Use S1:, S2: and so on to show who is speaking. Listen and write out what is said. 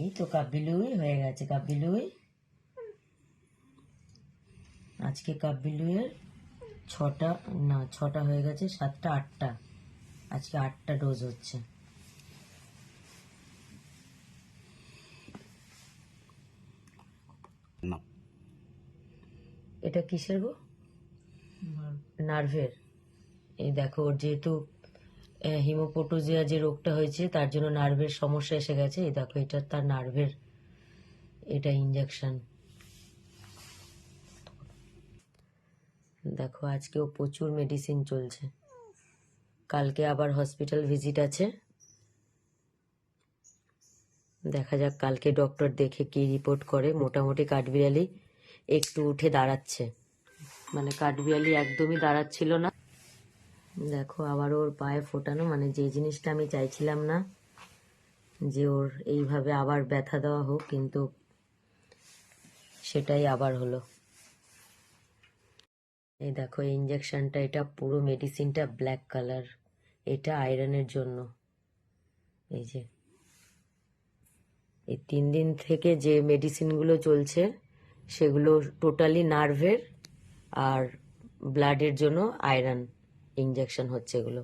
S1: এই তো কাব্বিলুই হয়ে গেছে। কাব্বিলুই আজকে কাব্বিলুইয়ের 6টা হয়ে গেছে, 7টা 8টা, আজকে 8টা ডোজ হচ্ছে। এটা কিসের গো? নার্ভের। এই দেখো, ওর যেহেতু হিমোপোটোজিয়া যে রোগটা হয়েছে তার জন্য নার্ভের সমস্যা এসে গেছে। এই দেখো, এটা তার নার্ভের, এটা ইঞ্জেকশন। দেখো, আজকেও প্রচুর মেডিসিন চলছে। কালকে আবার হসপিটাল ভিজিট আছে, দেখা যাক কালকে ডক্টর দেখে কি রিপোর্ট করে। মোটামুটি কাঠবিড়ালি একটু উঠে দাঁড়াচ্ছে, মানে কাঠবিড়ালি একদমই দাঁড়াচ্ছিল না। দেখো, আবার ওর পায়ে ফোটানো, মানে যে জিনিসটা আমি চাইছিলাম না যে ওর এইভাবে আবার ব্যথা দেওয়া হোক, কিন্তু সেটাই আবার হলো। এই দেখো, এই ইঞ্জেকশনটা, এটা পুরো মেডিসিনটা ব্ল্যাক কালার, এটা আয়রনের জন্য। এই যে এই 3 দিন থেকে যে মেডিসিনগুলো চলছে সেগুলো টোটালি নার্ভের আর ব্লাডের জন্য আয়রন ইঞ্জেকশন হচ্ছে এগুলো।